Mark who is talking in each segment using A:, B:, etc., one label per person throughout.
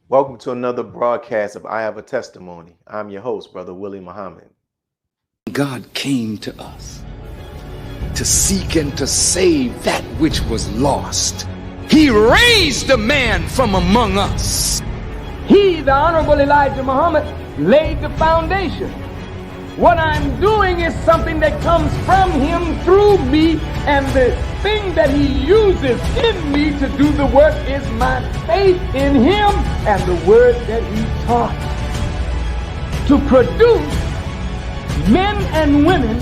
A: Welcome to another broadcast of I Have a Testimony. I'm your host, Brother Willie Muhammad.
B: God came to us to seek and to save that which was lost. He raised a man from among us.
C: He, the Honorable Elijah Muhammad, laid the foundation. What I'm doing is something that comes from him through me, and the thing that he uses in me to do the work is my faith in him and the word that he taught. To produce men and women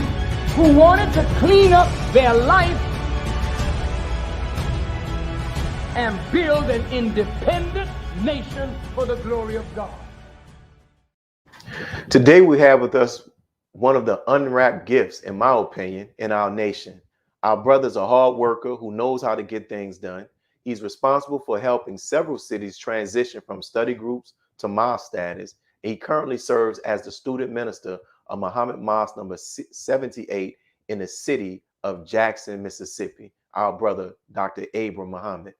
C: who wanted to clean up their life and build an independent nation for the glory of God.
A: Today we have with us one of the unwrapped gifts, in my opinion, in our nation. Our brother's a hard worker who knows how to get things done. He's responsible for helping several cities transition from study groups to mosque status. He currently serves as the student minister of Muhammad Mosque number 78 in the city of Jackson, Mississippi. Our brother, Dr. Abram Muhammad.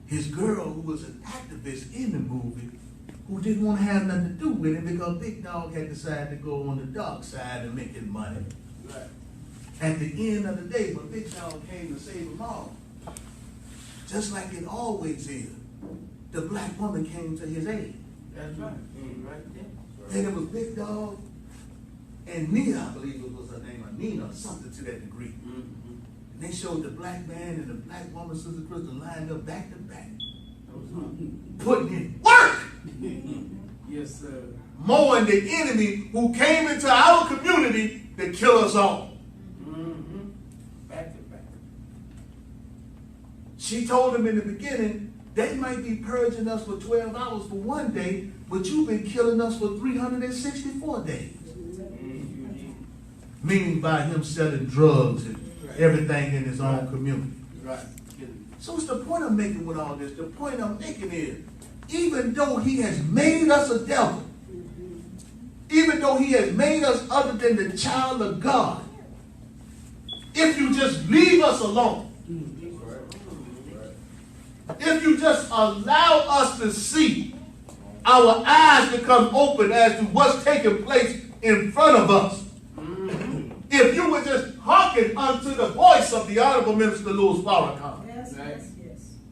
D: His girl, who was an activist in the movie, who didn't want to have nothing to do with it because Big Dog had decided to go on the dark side of making money. Right. At the end of the day, when Big Dog came to save them all, just like it always is, the black woman came to his aid. That's right. Right there. And it was Big Dog and Nina, I believe it was her name, or Nina, something to that degree. Mm-hmm. And they showed the black man and the black woman, Sister Crystal, lined up back to back, putting in work.
E: Yes, sir.
D: Mowing the enemy who came into our community to kill us all.
E: Mm-hmm. Back to back.
D: She told him in the beginning, they might be purging us for 12 hours for one day, but you've been killing us for 364 days. Mm-hmm. Meaning by him selling drugs and everything in his own community.
E: Right.
D: So what's the point I'm making with all this? The point I'm making is, even though he has made us a devil, even though he has made us other than the child of God, if you just leave us alone, if you just allow us to see, our eyes become open as to what's taking place in front of us. If you would just hearken unto the voice of the Honorable Minister Louis Farrakhan,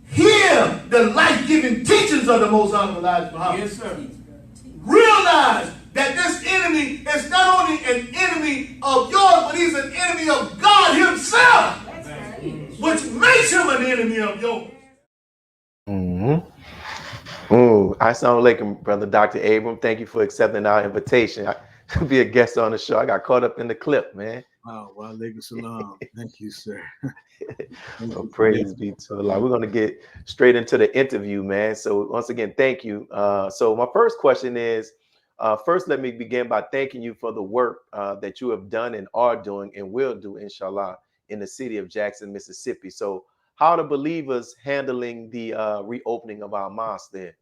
D: hear the life-giving teachings of the Most Honorable Elijah Muhammad.
E: Yes, sir.
D: Realize that this enemy is not only an enemy of yours, but he's an enemy of God himself, which makes him an enemy of yours.
A: I sound like him, brother Dr. Abram. Thank you for accepting our invitation to be a guest on the show. I got caught up in the clip, man.
D: Oh, wa alaikum salam. Thank you, sir.
A: Well, praise be to Allah. We're going to get straight into the interview, man. So once again, thank you. So my first question is, first, let me begin by thanking you for the work that you have done and are doing and will do, inshallah, in the city of Jackson, Mississippi. So how are the believers handling the reopening of our mosque there?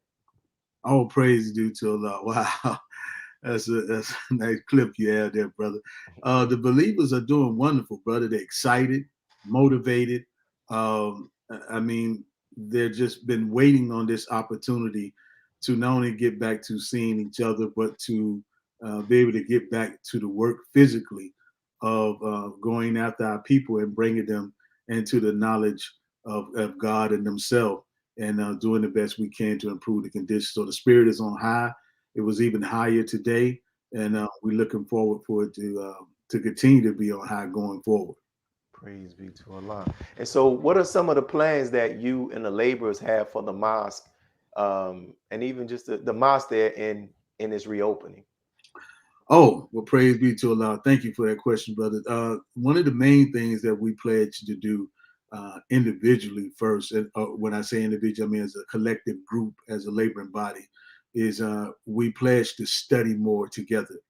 D: All praise due to Allah. Wow. That's a nice clip you have there, brother. The believers are doing wonderful, brother. They're excited, motivated. I mean, they've just been waiting on this opportunity to not only get back to seeing each other, but to be able to get back to the work physically of going after our people and bringing them into the knowledge of God and themselves, and doing the best we can to improve the conditions. So the spirit is on high. It was even higher today, and we're looking forward for it to continue to be on high going forward.
A: Praise be to Allah. And so what are some of the plans that you and the laborers have for the mosque, and even just the mosque there in its reopening?
D: Oh, well, praise be to Allah. Thank you for that question, brother. One of the main things that we pledge to do individually first, and when I say individual, I mean as a collective group, as a laboring body, is we pledge to study more together.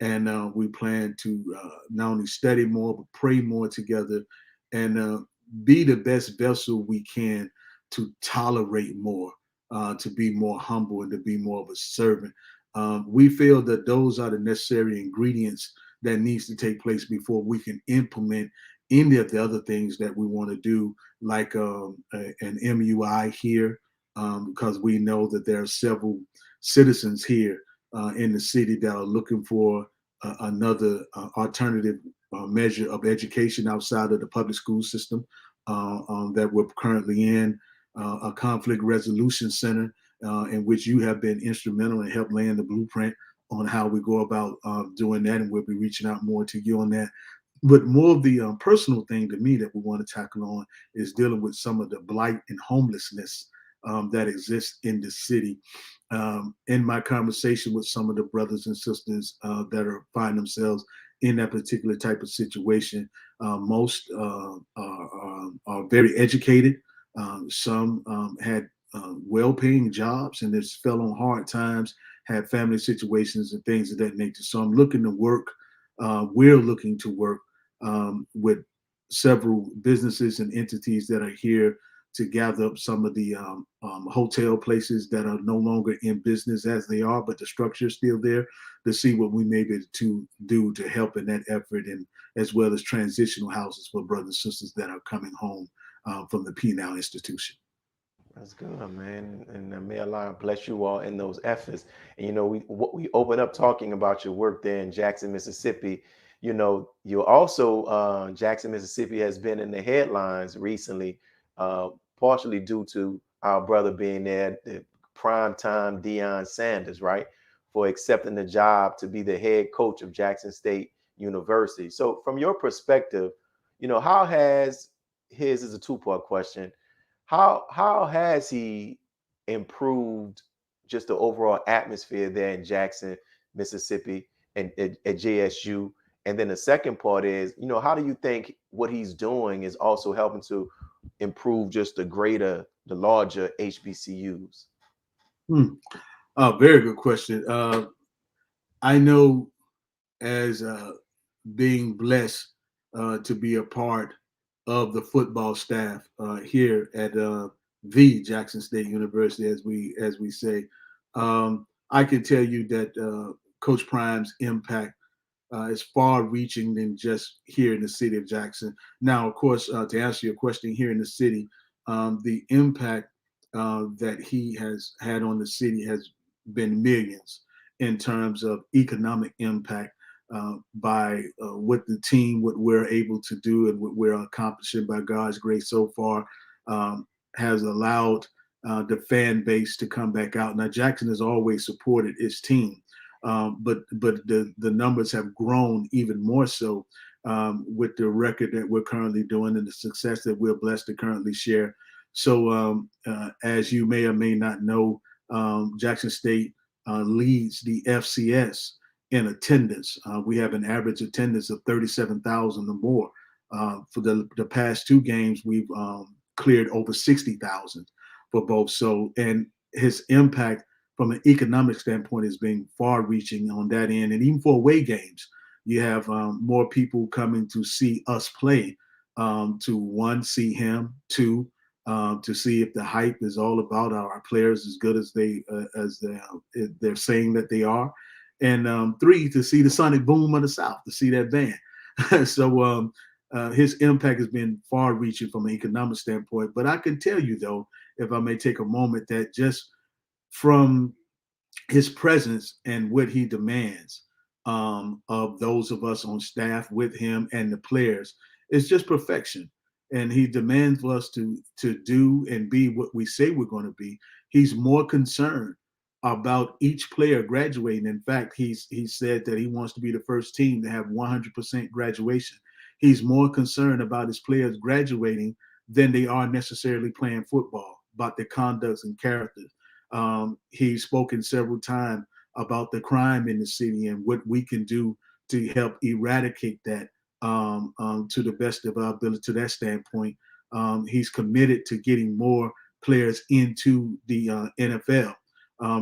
D: And we plan to not only study more, but pray more together, and be the best vessel we can to tolerate more, to be more humble, and to be more of a servant. We feel that those are the necessary ingredients that needs to take place before we can implement any of the other things that we want to do, like an MUI here, because we know that there are several citizens here in the city that are looking for another alternative measure of education outside of the public school system that we're currently in, a conflict resolution center in which you have been instrumental in help laying the blueprint on how we go about doing that, and we'll be reaching out more to you on that. But more of the personal thing to me that we want to tackle on is dealing with some of the blight and homelessness that exists in the city. In my conversation with some of the brothers and sisters that find themselves in that particular type of situation, most are very educated. Some had well-paying jobs and just fell on hard times, had family situations and things of that nature. So I'm looking to work. We're looking to work with several businesses and entities that are here to gather up some of the hotel places that are no longer in business as they are, but the structure is still there, to see what we may be able to do to help in that effort, and as well as transitional houses for brothers and sisters that are coming home from the P-Now institution.
A: That's good, man. And may Allah bless you all in those efforts. And we open up talking about your work there in Jackson, Mississippi. You also Jackson, Mississippi has been in the headlines recently, partially due to our brother being there, the prime time Deion Sanders, right, for accepting the job to be the head coach of Jackson State University. So, from your perspective, how has his is a two-part question. How has he improved just the overall atmosphere there in Jackson, Mississippi, and at JSU? And then the second part is, how do you think what he's doing is also helping to improve just the larger HBCUs?
D: Very good question. I know as being blessed to be a part of the football staff here at the Jackson State University, as we say, I can tell you that Coach Prime's impact is far-reaching than just here in the city of Jackson. Now, of course, to answer your question, here in the city, the impact that he has had on the city has been millions in terms of economic impact by what we're able to do and what we're accomplishing by God's grace so far, has allowed the fan base to come back out. Now, Jackson has always supported its team, but the numbers have grown even more so with the record that we're currently doing and the success that we're blessed to currently share. So as you may or may not know, Jackson State leads the FCS in attendance. We have an average attendance of 37,000 or more. For the past two games, we've cleared over 60,000 for both. So, and his impact from an economic standpoint is being far-reaching on that end. And even for away games, you have more people coming to see us play, to one, see him, two, to see if the hype is all about our players as good as they're saying that they are, and three, to see the sonic boom of the South, to see that band. So his impact has been far-reaching from an economic standpoint. But I can tell you, though, if I may take a moment, that just from his presence and what he demands of those of us on staff with him and the players, it's just perfection. And he demands for us to do and be what we say we're going to be. He's more concerned about each player graduating. In fact, he said that he wants to be the first team to have 100% graduation. He's more concerned about his players graduating than they are necessarily playing football, about their conducts and characters. He's spoken several times about the crime in the city and what we can do to help eradicate that to the best of our ability. To that standpoint, he's committed to getting more players into the NFL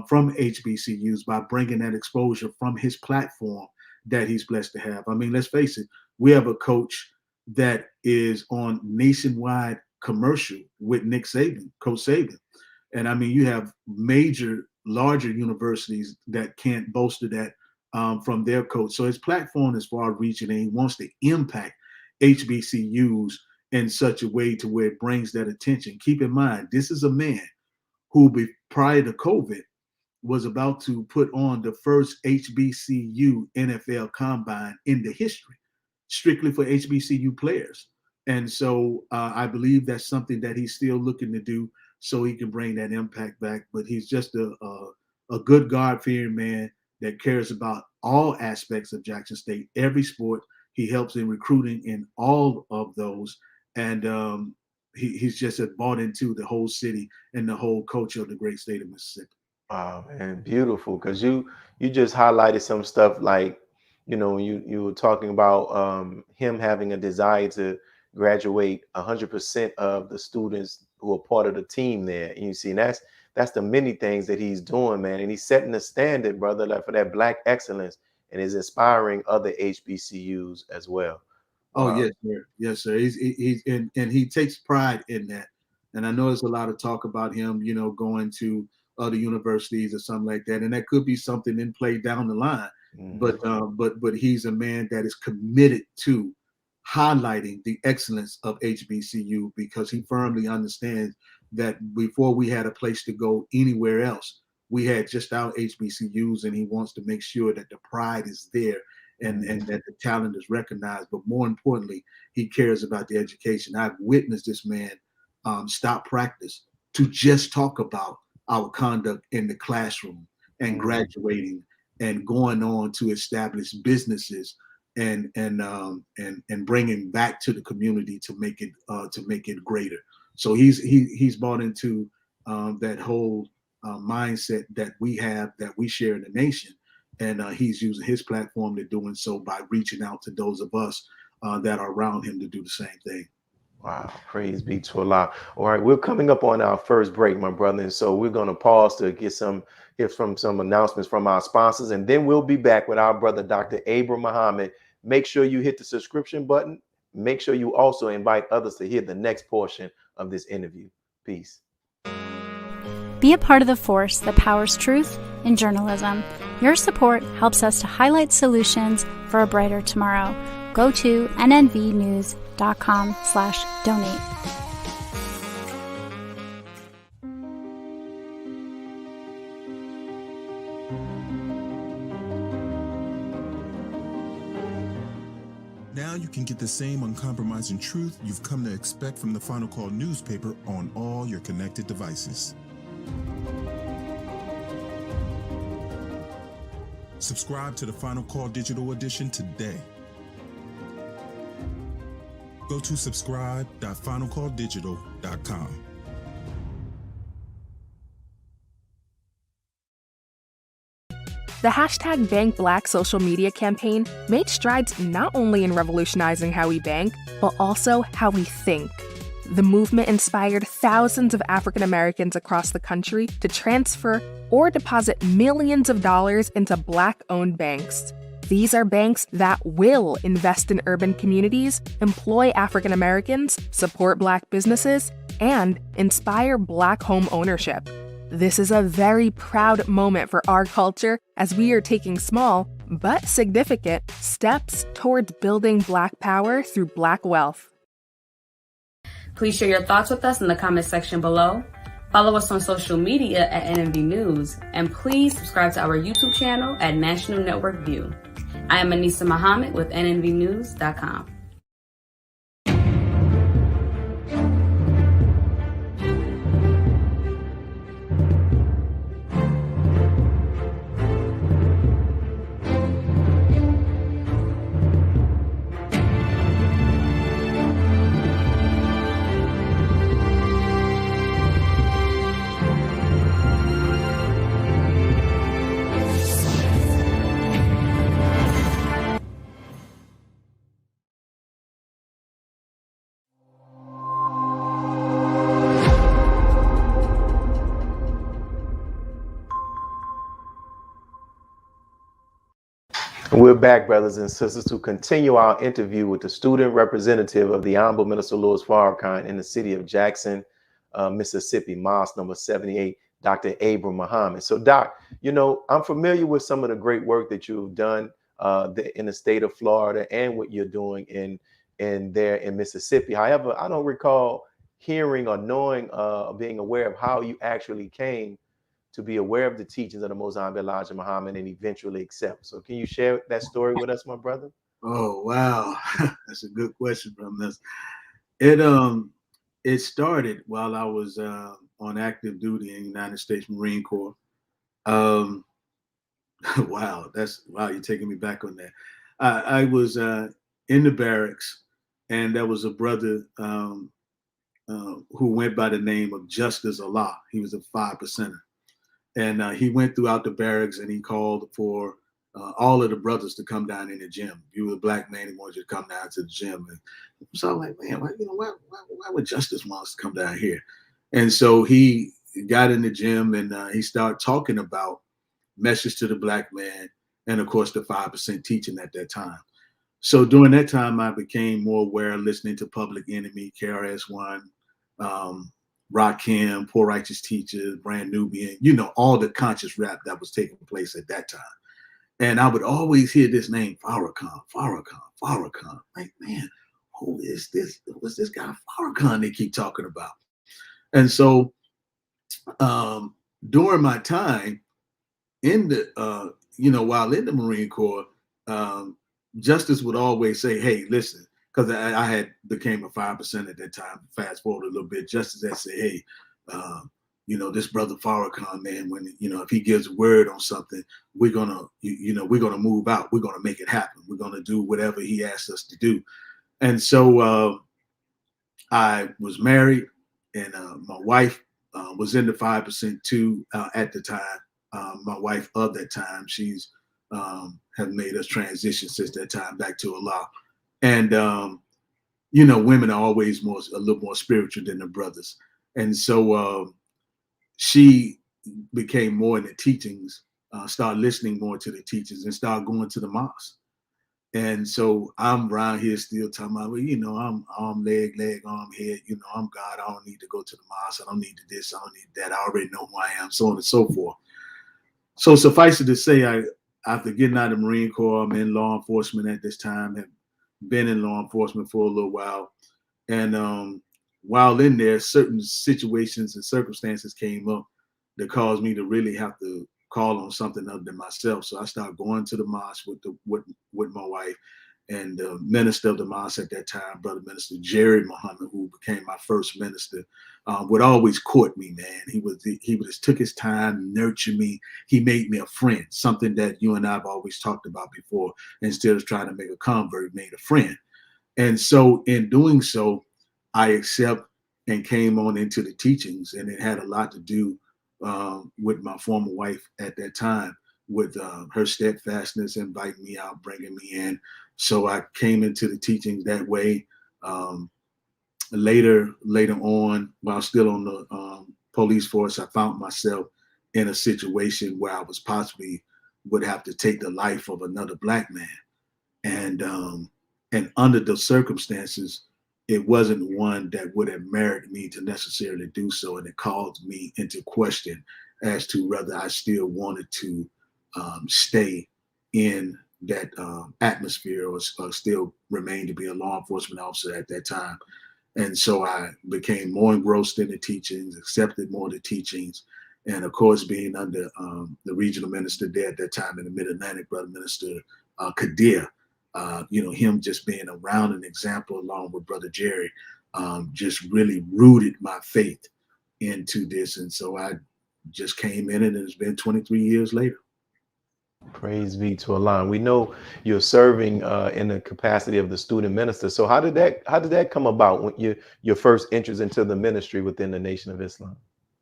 D: from HBCUs by bringing that exposure from his platform that he's blessed to have. I mean, let's face it, we have a coach that is on nationwide commercial with Nick Saban, Coach Saban. And I mean, you have larger universities that can't boast of that from their coach. So his platform is far-reaching, and he wants to impact HBCUs in such a way to where it brings that attention. Keep in mind, this is a man who prior to COVID was about to put on the first HBCU NFL combine in the history, strictly for HBCU players. And so I believe that's something that he's still looking to do so he can bring that impact back. But he's just a good God-fearing man that cares about all aspects of Jackson State, every sport. He helps in recruiting in all of those. And he's just bought into the whole city and the whole culture of the great state of Mississippi.
A: Wow, man, beautiful. Because you just highlighted some stuff like, you were talking about him having a desire to graduate 100% of the students who are part of the team there. And you see, and that's the many things that he's doing, man. And he's setting the standard, brother, like for that Black excellence, and is inspiring other HBCUs as well.
D: Oh, yes, sir. Yes, sir. He's and he takes pride in that. And I know there's a lot of talk about him, going to other universities or something like that. And that could be something in play down the line. But he's a man that is committed to highlighting the excellence of HBCU, because he firmly understands that before we had a place to go anywhere else, we had just our HBCUs, and he wants to make sure that the pride is there and that the talent is recognized. But more importantly, he cares about the education. I've witnessed this man stop practice to just talk about our conduct in the classroom and graduating and going on to establish businesses and bringing back to the community to make it greater. So he's bought into that whole mindset that we have, that we share in the nation. And he's using his platform to doing so by reaching out to those of us that are around him to do the same thing.
A: Wow, praise be to Allah. All right, we're coming up on our first break, my brother. And so we're going to pause to hear from some announcements from our sponsors. And then we'll be back with our brother, Dr. Abram Muhammad. Make sure you hit the subscription button. Make sure you also invite others to hear the next portion of this interview. Peace.
F: Be a part of the force that powers truth in journalism. Your support helps us to highlight solutions for a brighter tomorrow. Go to nnvnews.com/donate.
G: Now you can get the same uncompromising truth you've come to expect from the Final Call newspaper on all your connected devices. Subscribe to the Final Call Digital Edition today. Go to subscribe.finalcalldigital.com.
H: The hashtag Bank Black social media campaign made strides not only in revolutionizing how we bank, but also how we think. The movement inspired thousands of African Americans across the country to transfer or deposit millions of dollars into Black-owned banks. These are banks that will invest in urban communities, employ African Americans, support Black businesses, and inspire Black home ownership. This is a very proud moment for our culture as we are taking small, but significant, steps towards building Black power through Black wealth.
I: Please share your thoughts with us in the comment section below. Follow us on social media at NNV News, and please subscribe to our YouTube channel at National Network View. I am Anissa Muhammad with nnvnews.com.
A: We're back, brothers and sisters, to continue our interview with the student representative of the Honorable Minister Louis Farrakhan in the city of Jackson, Mississippi, Mosque number 78, Dr. Abram Muhammad. So, Doc, I'm familiar with some of the great work that you've done in the state of Florida and what you're doing in there in Mississippi. However, I don't recall hearing or knowing, being aware of how you actually came to be aware of the teachings of the Most High Elijah Muhammad and eventually accept. So can you share that story with us, my brother?
D: Oh, wow. That's a good question from this. It started while I was on active duty in the United States Marine Corps. Um, wow, you're taking me back on that. I was in the barracks, and there was a brother who went by the name of Justice Allah. He was a 5%er. And he went throughout the barracks and he called for all of the brothers to come down in the gym. If you were a black man, he wanted you to come down to the gym. And so I'm like, man, why would Justice want us to come down here? And so he got in the gym and he started talking about message to the black man and, of course, the 5% teaching at that time. So during that time, I became more aware, listening to Public Enemy, KRS-One, Rakim, Poor Righteous Teachers, Brand Nubian, all the conscious rap that was taking place at that time. And I would always hear this name, Farrakhan. Like, man, who is this? What's this guy Farrakhan they keep talking about? And so during my time in the, while in the Marine Corps, Justice would always say, hey, listen, because I had became a 5% at that time. Fast forward a little bit, Justice had said, hey, this brother Farrakhan, man, when if he gives a word on something, we're gonna move out. We're gonna make it happen. We're gonna do whatever he asks us to do. And so I was married, and my wife was in the 5% too at the time. My wife of that time, she's have made us transition since that time back to Allah. And women are always a little more spiritual than the brothers. And so she became more in the teachings, started listening more to the teachers, and started going to the mosque. And so I'm around here still talking about, I'm arm, leg, arm, head, I'm God. I don't need to go to the mosque. I don't need this. I don't need that. I already know who I am, so on and so forth. So suffice it to say, after getting out of the Marine Corps, I'm in law enforcement at this time, have been in law enforcement for a little while. And while in there, certain situations and circumstances came up that caused me to really have to call on something other than myself. So I started going to the mosque with my wife, and the minister of the mosque at that time, Brother Minister Louis Muhammad, who became my first minister, would always court me, man. He just took his time, nurtured me. He made me a friend, something that you and I have always talked about before. Instead of trying to make a convert, made a friend. And so in doing so, I accept and came on into the teachings, and it had a lot to do with my former wife at that time, with her steadfastness, inviting me out, bringing me in. So I came into the teachings that way. Later on, while still on the police force, I found myself in a situation where I was possibly would have to take the life of another black man. And under the circumstances, it wasn't one that would have merited me to necessarily do so. And it called me into question as to whether I still wanted to stay in that atmosphere or still remain to be a law enforcement officer at that time. And so I became more engrossed in the teachings, accepted more of the teachings. And of course, being under the regional minister there at that time in the Mid-Atlantic, Brother Minister Kadir, him just being around an example along with Brother Jerry, just really rooted my faith into this. And so I just came in, and it's been 23 years later.
A: Praise be to Allah. We know you're serving in the capacity of the student minister. So how did that come about when your first entrance into the ministry within the Nation of Islam?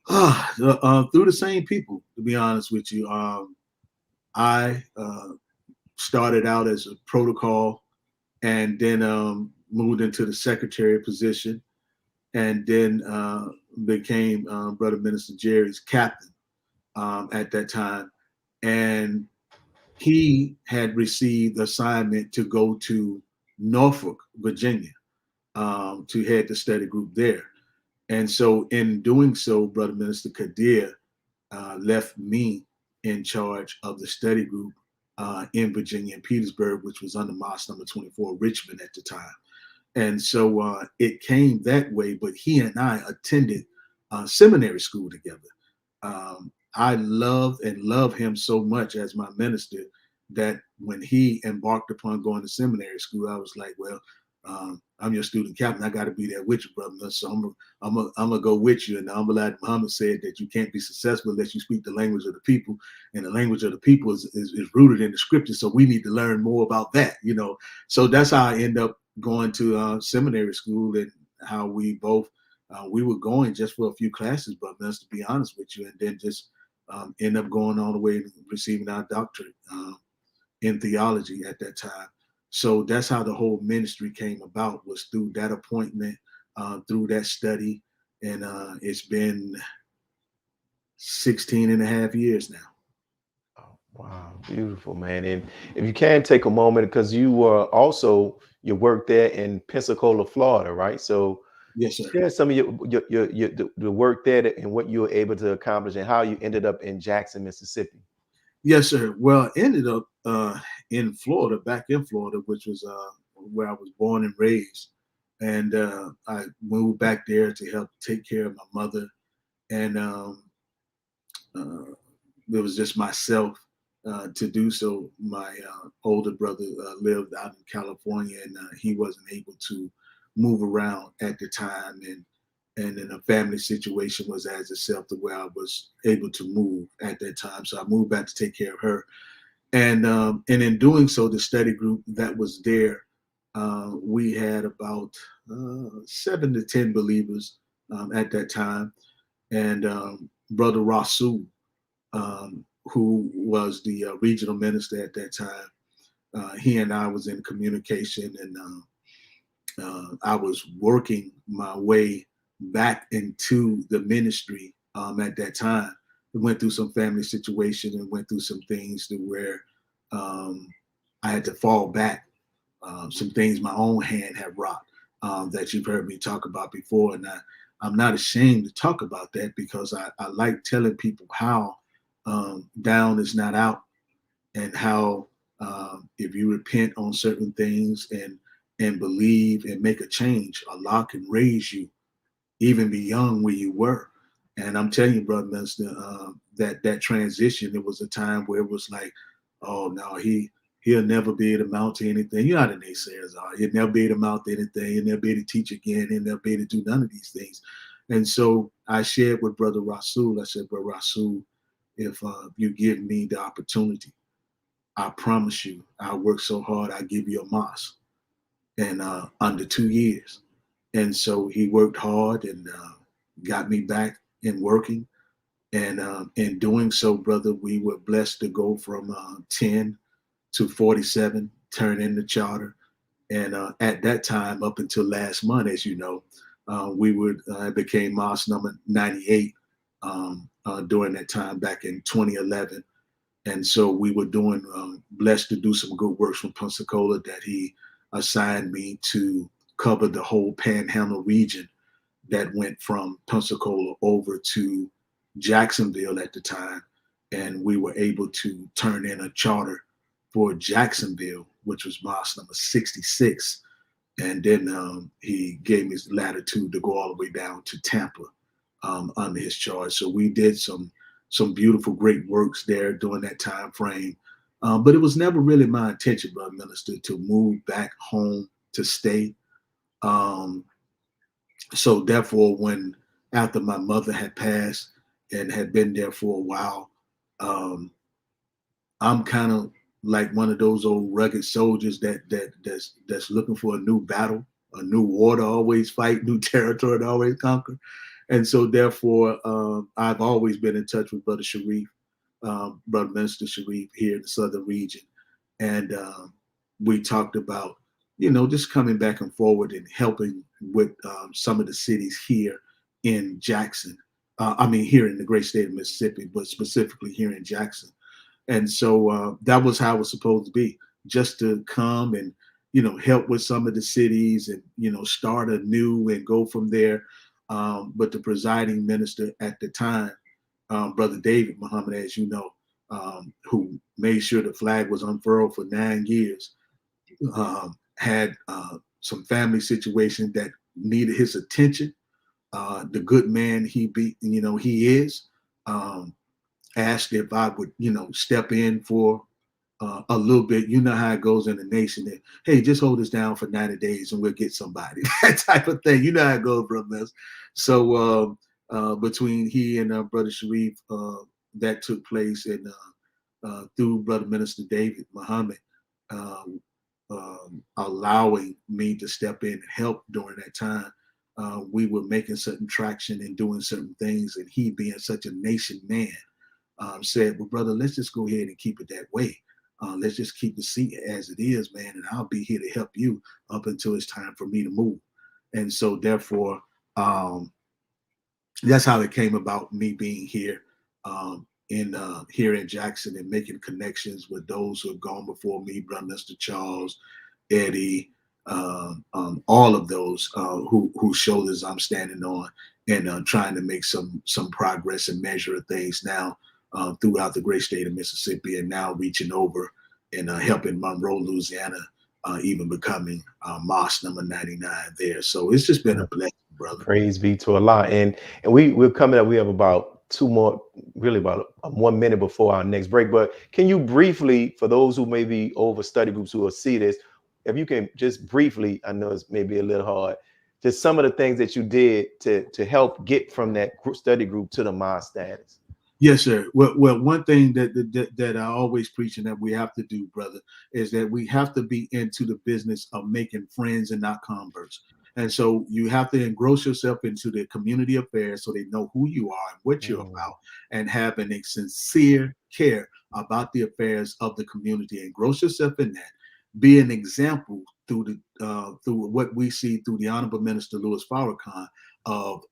D: Through the same people, to be honest with you. I started out as a protocol, and then moved into the secretary position, and then became Brother Minister Jerry's captain at that time. And he had received assignment to go to Norfolk, Virginia, to head the study group there. And so in doing so, Brother Minister Kadir left me in charge of the study group in Virginia and Petersburg, which was under Mosque number 24, Richmond at the time. And so it came that way. But he and I attended seminary school together. I love him so much as my minister that when he embarked upon going to seminary school, I was like, well, I'm your student captain. I got to be there with you, brother. So I'm gonna go with you. And Honorable Muhammad said that you can't be successful unless you speak the language of the people, and the language of the people is rooted in the scripture. So we need to learn more about that, you know. So that's how I end up going to seminary school, and how we both we were going just for a few classes, but man, to be honest with you, and then just end up going all the way and receiving our doctorate in theology at that time. So that's how the whole ministry came about, was through that appointment, through that study. And it's been 16 and a half years now.
A: Oh, wow, beautiful, man. And if you can take a moment, because you were also, you worked there in Pensacola, Florida, right? So
D: Yes, sir.
A: share some of the work there and what you were able to accomplish and how you ended up in Jackson, Mississippi.
D: Yes, sir. Well, I ended up in Florida, back in Florida, which was where I was born and raised. And I moved back there to help take care of my mother. And it was just myself to do so. My older brother lived out in California, and he wasn't able to move around at the time. And then a family situation was as itself to where I was able to move at that time. So I moved back to take care of her. And in doing so, the study group that was there, we had about 7 to 10 believers at that time. And Brother Rasul, who was the regional minister at that time, he and I was in communication, and I was working my way back into the ministry at that time. We went through some family situation and went through some things to where I had to fall back. Some things my own hand had wrought that you've heard me talk about before. And I'm not ashamed to talk about that, because I like telling people how down is not out, and how if you repent on certain things and believe and make a change, Allah can raise you even beyond where you were. And I'm telling you, brother minister, that transition, it was a time where it was like, oh no, he'll never be able to mount to anything. You know how the naysayers are. He'll never be able to mount to anything. He'll never be able to teach again. He'll never be able to do none of these things. And so I shared with Brother Rasul. I said, Brother Rasul, if you give me the opportunity, I promise you, I'll work so hard, I'll give you a mosque in under 2 years. And so he worked hard and got me back in working. And in doing so, brother, we were blessed to go from 10 to 47, turn in the charter. And at that time, up until last month, as you know, we became mosque number 98 during that time back in 2011. And so we were blessed to do some good works from Pensacola, that he assigned me to cover the whole Panhandle region that went from Pensacola over to Jacksonville at the time. And we were able to turn in a charter for Jacksonville, which was mosque number 66. And then he gave me latitude to go all the way down to Tampa under his charge. So we did some beautiful, great works there during that time frame. But it was never really my intention, brother minister, to move back home to stay. So therefore, after my mother had passed and had been there for a while, I'm kind of like one of those old rugged soldiers that's looking for a new battle, a new war to always fight, new territory to always conquer. And so therefore, I've always been in touch with Brother Sharif, Brother Minister Sharif here in the Southern region. And we talked about, just coming back and forward and helping with some of the cities here in Jackson. Here in the great state of Mississippi, but specifically here in Jackson. And so that was how it was supposed to be, just to come and, help with some of the cities and, start anew and go from there. But the presiding minister at the time, Brother David Muhammad, as you know, who made sure the flag was unfurled for 9 years, had some family situation that needed his attention. The good man he is, asked if I would, step in for a little bit. You know how it goes in the nation. That, hey, just hold us down for 90 days and we'll get somebody. That type of thing. You know how it goes, brothers. So between he and Brother Sharif, that took place, and through Brother Minister David Muhammad, allowing me to step in and help during that time. We were making certain traction and doing certain things, and he, being such a nation man, said, well, brother, let's just go ahead and keep it that way. Let's just keep the seat as it is, man, and I'll be here to help you up until it's time for me to move. And so therefore, that's how it came about, me being here here in Jackson and making connections with those who have gone before me, Brother Mr. Charles, Eddie, all of those whose shoulders I'm standing on, and trying to make some progress and measure of things now throughout the great state of Mississippi, and now reaching over and helping Monroe, Louisiana, even becoming mosque number 99 there. So it's just been a blessing, brother.
A: Praise be to Allah. And we're coming up. We have about about 1 minute before our next break. But can you briefly, for those who may be over study groups who will see this, if you can just briefly, I know it's maybe a little hard, just some of the things that you did to help get from that study group to the mosque status.
D: Yes, sir. Well, one thing that I always preach and that we have to do, brother, is that we have to be into the business of making friends and not converts. And so you have to engross yourself into the community affairs so they know who you are and what you're about, and having a sincere care about the affairs of the community. Engross yourself in that. Be an example through what we see through the Honorable Minister Louis Farrakhan of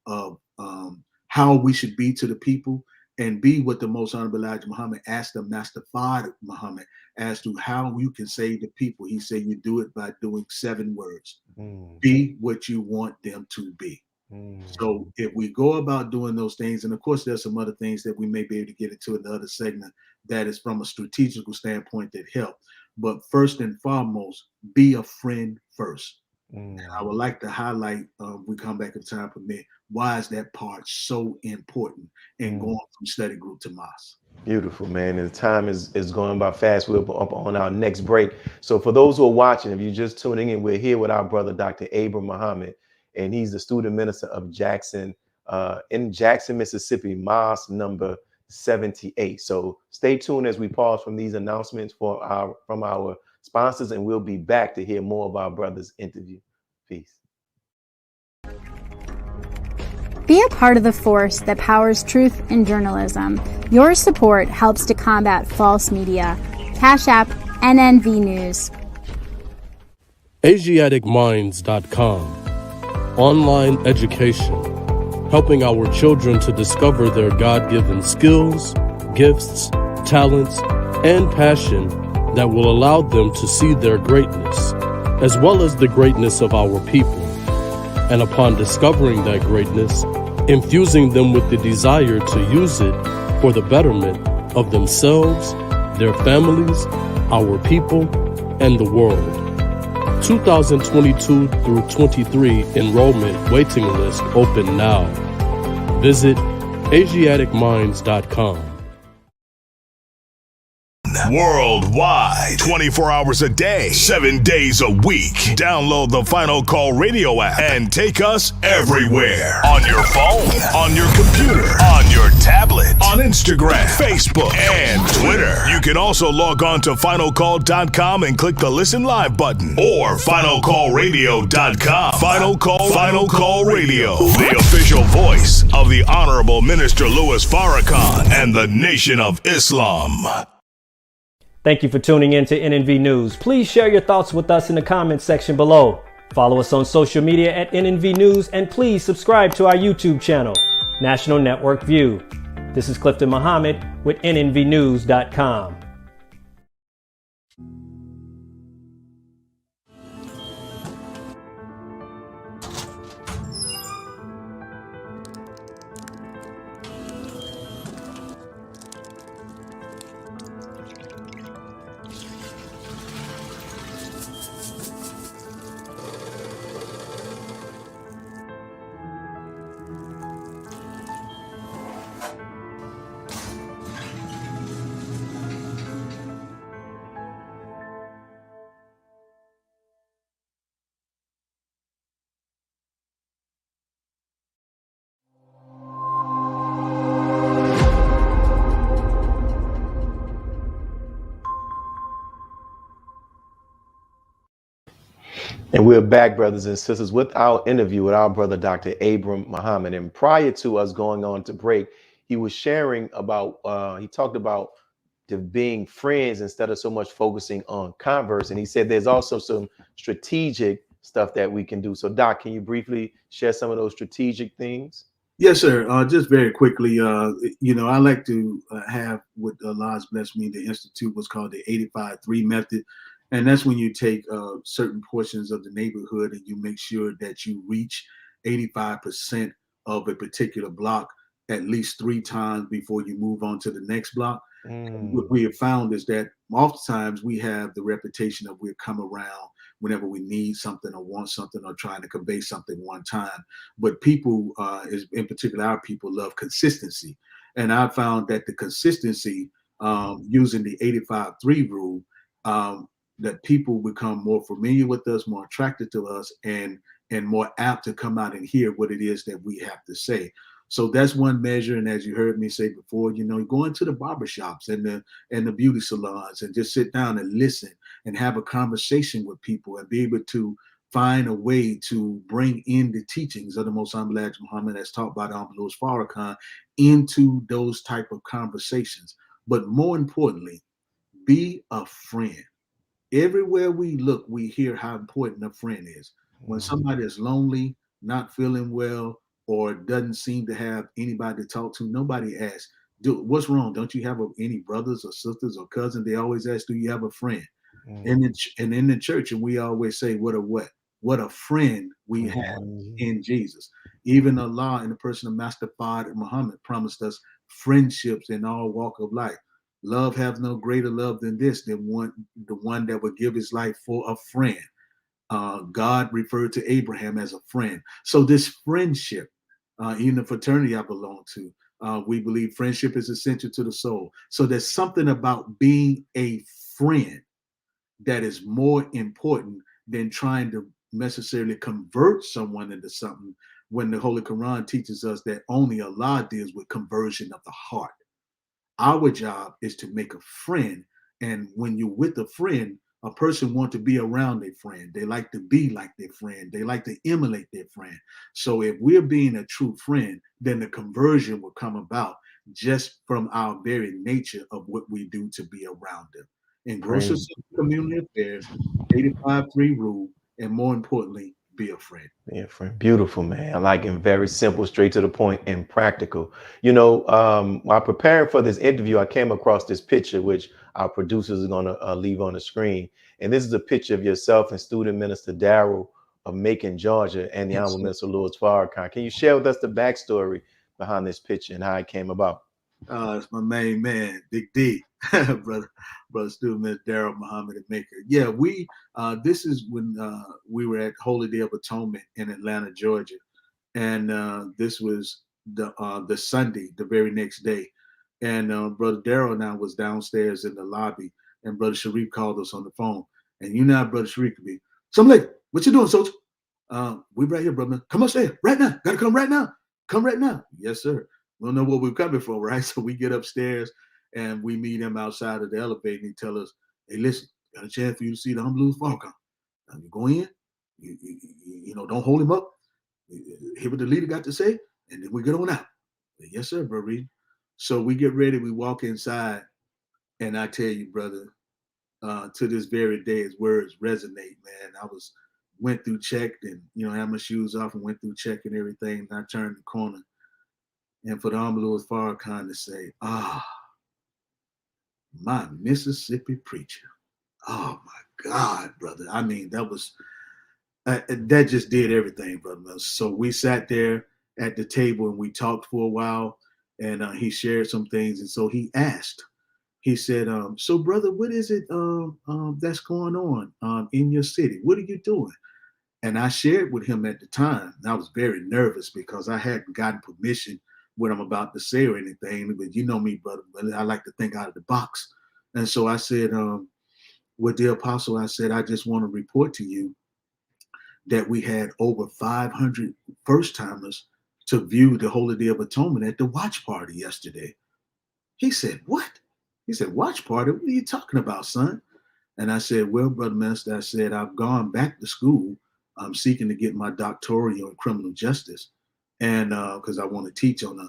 D: how we should be to the people, and be what the Most Honorable Elijah Muhammad asked the Master Fard Muhammad as to how you can save the people. He said you do it by doing 7 words. Be what you want them to be. So if we go about doing those things, and of course there's some other things that we may be able to get into in the other segment that is from a strategical standpoint that help. But first and foremost, be a friend first. And I would like to highlight, we come back in time for me, why is that part so important in going from study group to mosque?
A: Beautiful, man. And the time is going by fast. We're up on our next break. So for those who are watching, if you're just tuning in, we're here with our brother, Dr. Abram Muhammad, and he's the student minister of Jackson, in Jackson, Mississippi, mosque number 78. So stay tuned as we pause from these announcements from our sponsors, and we'll be back to hear more of our brother's interview. Peace.
F: Be a part of the force that powers truth in journalism. Your support helps to combat false media. Cash App NNV News.
J: AsiaticMinds.com. Online education, helping our children to discover their God-given skills, gifts, talents, and passion that will allow them to see their greatness, as well as the greatness of our people. And upon discovering that greatness, infusing them with the desire to use it for the betterment of themselves, their families, our people, and the world. 2022 through 23 enrollment waiting list open now. Visit AsiaticMinds.com.
K: Worldwide, 24 hours a day, 7 days a week. Download the Final Call Radio app and take us everywhere. On your phone, on your computer, on your tablet, on Instagram, Facebook, and Twitter. You can also log on to finalcall.com and click the Listen Live button, or finalcallradio.com. Final Call Radio, the official voice of the Honorable Minister Louis Farrakhan and the Nation of Islam.
L: Thank you for tuning in to NNV News. Please share your thoughts with us in the comments section below. Follow us on social media at NNV News, and please subscribe to our YouTube channel, National Network View. This is Clifton Muhammad with NNVnews.com.
A: And we're back, brothers and sisters, with our interview with our brother, Dr. Abram Muhammad. And prior to us going on to break, he was sharing about, he talked about being friends instead of so much focusing on converse. And he said there's also some strategic stuff that we can do. So, Doc, can you briefly share some of those strategic things?
D: Yes, sir. Just very quickly, I like to have what Allah's blessed me to institute what's called the 85-3 method. And that's when you take certain portions of the neighborhood and you make sure that you reach 85% of a particular block at least 3 times before you move on to the next block. What we have found is that oftentimes we have the reputation of we'll come around whenever we need something or want something or trying to convey something one time. But people, in particular, our people love consistency. And I found that the consistency using the 85-3 rule, that people become more familiar with us, more attracted to us, and more apt to come out and hear what it is that we have to say. So that's one measure. And as you heard me say before, go into the barbershops and the beauty salons and just sit down and listen and have a conversation with people and be able to find a way to bring in the teachings of the Most Honorable Elijah Muhammad as taught by the Honorable Louis Farrakhan into those type of conversations. But more importantly, be a friend. Everywhere we look, we hear how important a friend is. When somebody is lonely, not feeling well, or doesn't seem to have anybody to talk to, nobody asks, what's wrong? Don't you have any brothers or sisters or cousins? They always ask, do you have a friend? And in the church, and we always say, what a friend we have in Jesus. Even Allah in the person of Master Fard Muhammad promised us friendships in all walk of life. Love has no greater love than this, than the one that would give his life for a friend. God referred to Abraham as a friend. So this friendship, in the fraternity I belong to, we believe friendship is essential to the soul. So there's something about being a friend that is more important than trying to necessarily convert someone into something, when the Holy Quran teaches us that only Allah deals with conversion of the heart. Our job is to make a friend. And when you're with a friend, a person wants to be around their friend. They like to be like their friend. They like to emulate their friend. So if we're being a true friend, then the conversion will come about just from our very nature of what we do to be around them. In gross and simple community affairs, 85-3 rule, and more importantly, be a friend.
A: Be a friend. Beautiful, man. I like it. Very simple, straight to the point, and practical. While preparing for this interview, I came across this picture, which our producers are going to leave on the screen. And this is a picture of yourself and Student Minister Darrell of Macon, Georgia, and the Honorable Minister Louis Farrakhan. Can you share with us the backstory behind this picture and how it came about?
D: It's my main man, Big D, brother Student Minister Darrell Muhammad at Maker. Yeah, this is when we were at Holy Day of Atonement in Atlanta, Georgia, and this was the Sunday, the very next day, and Brother Darrell and I was downstairs in the lobby, and Brother Sharif called us on the phone, and you know how Brother Sharif could be. Some lady, what you doing, soldier? We right here, brother. Come upstairs right now. Gotta come right now. Come right now. Yes, sir. We don't know what we're coming for, right? So we get upstairs and we meet him outside of the elevator, and he tell us, hey, listen, got a chance for you to see the Honorable Louis Farrakhan. Now you go in, don't hold him up. Hear what the leader got to say, and then we get on out. Yes, sir, Bro Reed. So we get ready, we walk inside, and I tell you, brother, to this very day, his words resonate, man. Went through, checked, and had my shoes off and went through, check and everything. And I turned the corner, and for the Honorable Louis Farrakhan to say, my Mississippi preacher. Oh my God, brother. I mean, that just did everything, brother. So we sat there at the table and we talked for a while, and he shared some things. And so he asked, he said, so brother, what is it that's going on in your city? What are you doing? And I shared with him at the time, and I was very nervous because I hadn't gotten permission what I'm about to say or anything, but you know me, brother, I like to think out of the box. And so I said, with the apostle, I said, I just want to report to you that we had over 500 first-timers to view the Holy Day of Atonement at the watch party yesterday. He said, what? He said, watch party? What are you talking about, son? And I said, well, Brother Minister, I said, I've gone back to school I'm seeking to get my doctoral in criminal justice, and because I want to teach on a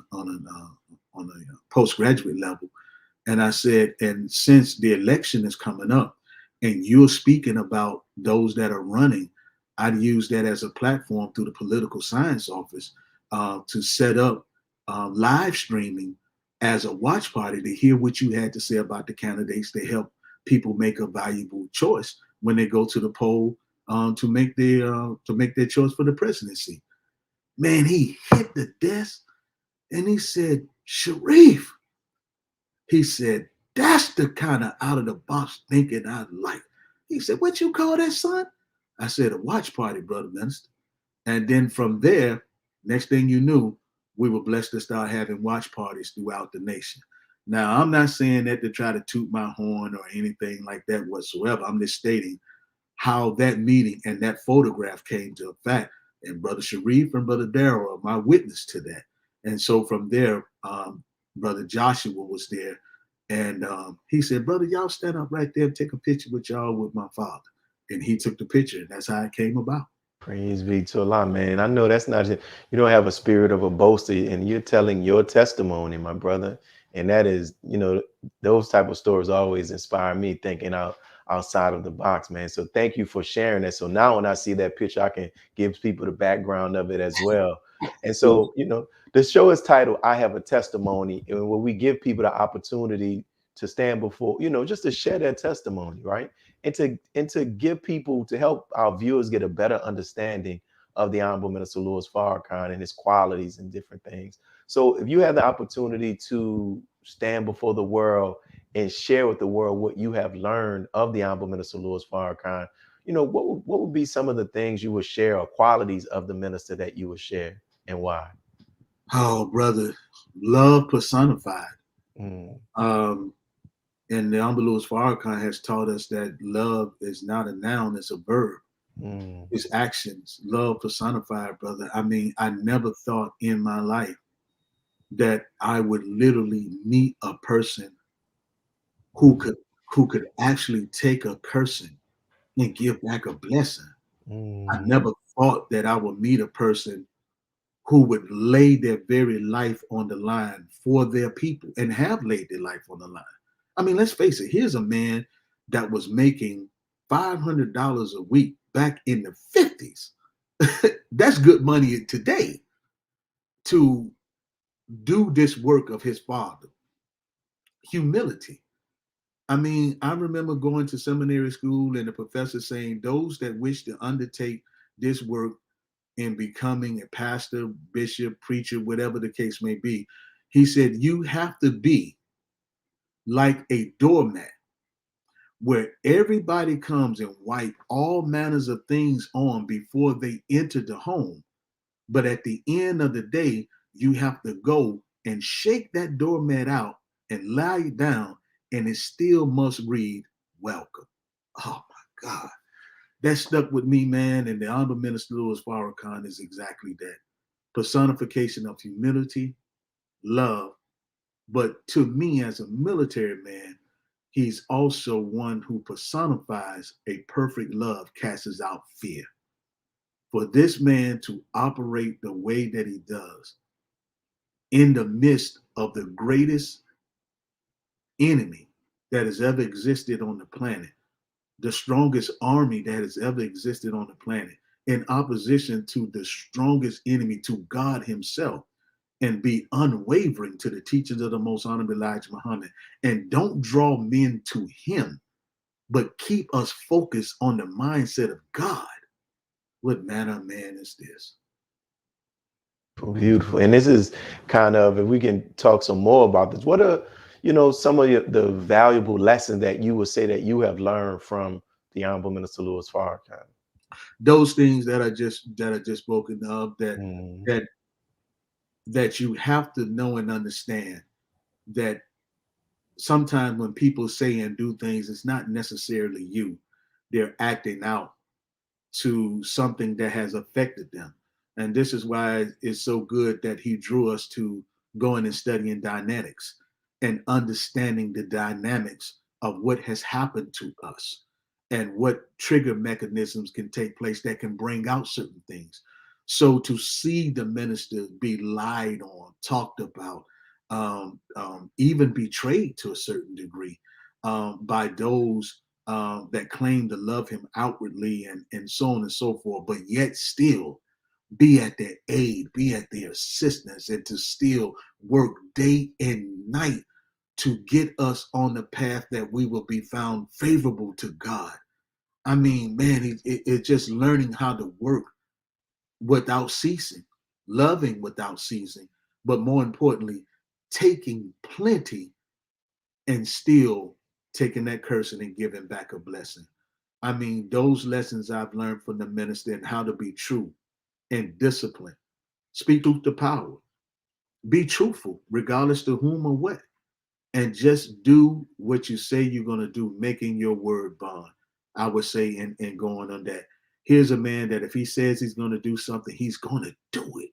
D: postgraduate level. And I said, and since the election is coming up, and you're speaking about those that are running, I'd use that as a platform through the political science office to set up live streaming as a watch party to hear what you had to say about the candidates to help people make a valuable choice when they go to the poll to make their choice for the presidency. Man, he hit the desk and he said, Sharif, he said, that's the kind of out of the box thinking I like. He said, what you call that, son? I said, a watch party, brother minister. And then from there, next thing you knew, we were blessed to start having watch parties throughout the nation. Now, I'm not saying that to try to toot my horn or anything like that whatsoever. I'm just stating how that meeting and that photograph came to effect. And Brother Sharif and Brother Darrell are my witness to that. And so from there, Brother Joshua was there. And he said, brother, y'all stand up right there and take a picture with y'all with my father. And he took the picture, and that's how it came about.
A: Praise be to Allah, man. I know that's not, you don't have a spirit of a boaster, and you're telling your testimony, my brother. And that is, those type of stories always inspire me thinking outside of the box, man. So thank you for sharing that. So now when I see that picture, I can give people the background of it as well. And so, the show is titled, I Have a Testimony, and where we give people the opportunity to stand before, just to share their testimony, right? And to give people, to help our viewers get a better understanding of the Honorable Minister Louis Farrakhan and his qualities and different things. So if you have the opportunity to stand before the world and share with the world what you have learned of the Honorable Minister Louis Farrakhan, what would be some of the things you would share or qualities of the minister that you would share, and why?
D: Oh, brother, love personified. And the Honorable Louis Farrakhan has taught us that love is not a noun, it's a verb. It's actions, love personified, brother. I mean, I never thought in my life that I would literally meet a person who could actually take a cursing and give back a blessing. I never thought that I would meet a person who would lay their very life on the line for their people and have laid their life on the line. I mean, let's face it, here's a man that was making $500 a week back in the 50s. That's good money today to do this work of his father. Humility. I mean, I remember going to seminary school and the professor saying, those that wish to undertake this work in becoming a pastor, bishop, preacher, whatever the case may be, he said, you have to be like a doormat where everybody comes and wipe all manners of things on before they enter the home. But at the end of the day, you have to go and shake that doormat out and lie it down, and it still must read, welcome. Oh my God. That stuck with me, man. And the Honorable Minister Louis Farrakhan is exactly that. Personification of humility, love. But to me, as a military man, he's also one who personifies a perfect love, casts out fear. For this man to operate the way that he does in the midst of the greatest enemy that has ever existed on the planet, the strongest army that has ever existed on the planet, in opposition to the strongest enemy, to God himself, and be unwavering to the teachings of the Most Honorable Elijah Muhammad, and don't draw men to him, but keep us focused on the mindset of God. What manner of man is this?
A: Beautiful. And this is kind of, if we can talk some more about this, what are, some of the valuable lessons that you would say that you have learned from the Honorable Minister Louis Farrakhan?
D: Those things that I just spoken of, that you have to know and understand that sometimes when people say and do things, it's not necessarily you. They're acting out to something that has affected them. And this is why it's so good that he drew us to going and studying dynamics and understanding the dynamics of what has happened to us. and what trigger mechanisms can take place that can bring out certain things. So to see the minister be lied on, talked about, even betrayed to a certain degree by those that claim to love him outwardly and so on and so forth, but yet still be at their aid, be at their assistance, and to still work day and night to get us on the path that we will be found favorable to God. I mean, man, it's just learning how to work without ceasing, loving without ceasing, but more importantly, taking plenty and still taking that cursing and giving back a blessing. I mean, those lessons I've learned from the minister and how to be true and disciplined. Speak truth to power. Be truthful, regardless to whom or what. And just do what you say you're going to do, making your word bond. I would say, and going on that. Here's a man that if he says he's going to do something, he's going to do it.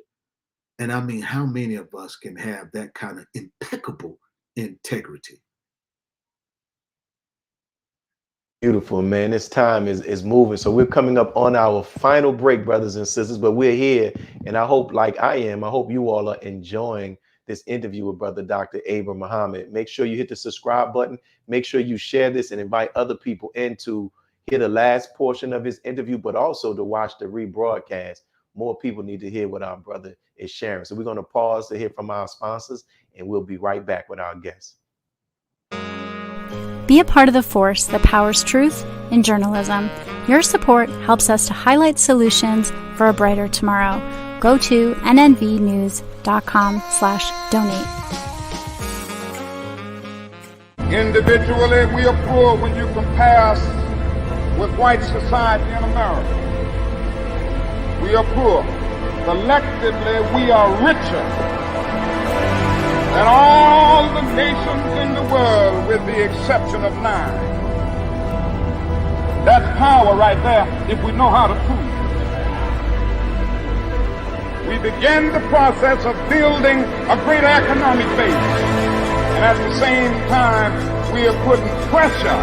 D: And I mean, how many of us can have that kind of impeccable integrity?
A: Beautiful, man. This time is moving. So we're coming up on our final break, brothers and sisters, but we're here. And I hope, like I am, I hope you all are enjoying this interview with Brother Dr. Abram Muhammad. Make sure you hit the subscribe button. Make sure you share this and invite other people in to hear the last portion of his interview, but also to watch the rebroadcast. More people need to hear what our brother is sharing. So we're going to pause to hear from our sponsors, and we'll be right back with our guests.
F: Be a part of the force that powers truth in journalism. Your support helps us to highlight solutions for a brighter tomorrow. Go to nnvnews.com/donate.
M: Individually, we are poor when you compare us with white society in America. We are poor. Collectively, we are richer than all the nations in the world, with the exception of 9. That's power right there, if we know how to prove it. We begin the process of building a greater economic base, and at the same time, we are putting pressure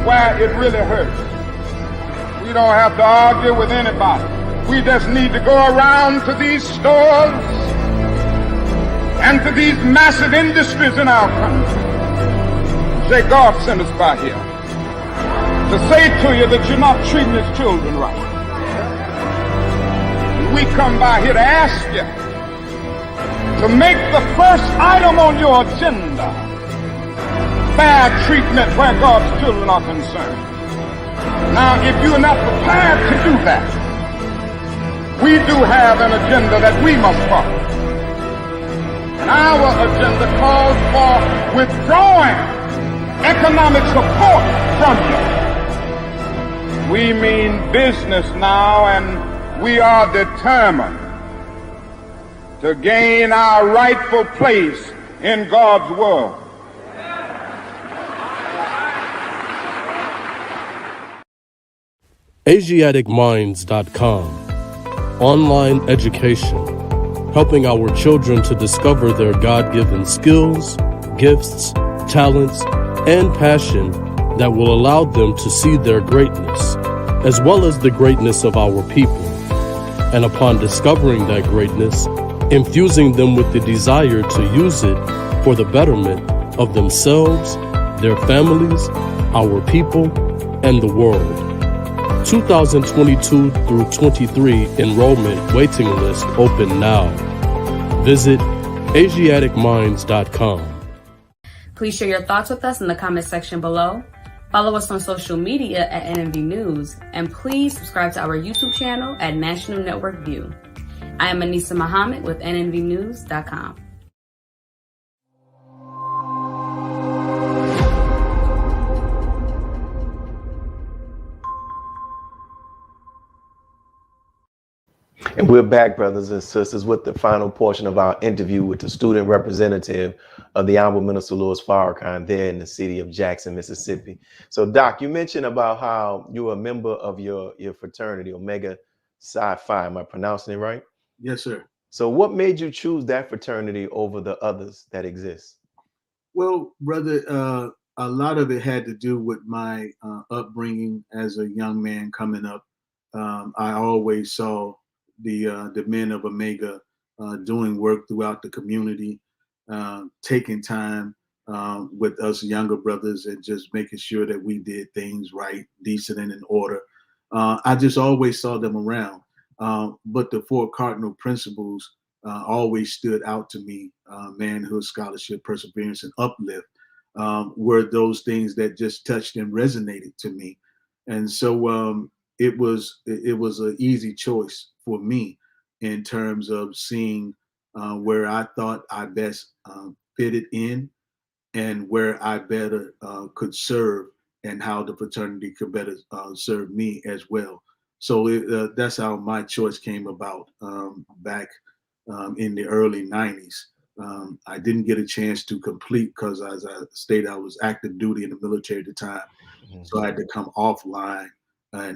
M: where it really hurts. We don't have to argue with anybody. We just need to go around to these stores and to these massive industries in our country. Say, God sent us by here to say to you that you're not treating his children right. We come by here to ask you to make the first item on your agenda fair treatment where God's children are concerned. Now, if you're not prepared to do that, we do have an agenda that we must follow. And our agenda calls for withdrawing economic support from you. We mean business now, and we are determined to gain our rightful place in God's world.
J: AsiaticMinds.com. Online education, helping our children to discover their God-given skills, gifts, talents, and passion that will allow them to see their greatness, as well as the greatness of our people. And upon discovering that greatness, infusing them with the desire to use it for the betterment of themselves, their families, our people, and the world. 2022 through 23 enrollment waiting list open now. Visit AsiaticMinds.com.
I: Please share your thoughts with us in the comment section below. Follow us on social media at NNV News, and please subscribe to our YouTube channel at National Network View. I am Anissa Muhammad with NNVnews.com.
A: And we're back, brothers and sisters, with the final portion of our interview with the student representative of the Honorable Minister Louis Farrakhan there in the city of Jackson, Mississippi. So, Doc, you mentioned about how you were a member of your fraternity, Omega Psi Phi. Am I pronouncing it right?
D: Yes, sir.
A: So what made you choose that fraternity over the others that exist?
D: Well, brother, a lot of it had to do with my upbringing as a young man coming up. I always saw the men of Omega doing work throughout the community, taking time with us younger brothers and just making sure that we did things right, decent, and in order. I just always saw them around. But the four cardinal principles always stood out to me: manhood, scholarship, perseverance, and uplift. Were those things that just touched and resonated to me. And so it was an easy choice for me in terms of seeing where I thought I best fitted in and where I better could serve, and how the fraternity could better serve me as well. So that's how my choice came about back in the early 90s. I didn't get a chance to complete because, as I stated, I was active duty in the military at the time. So I had to come offline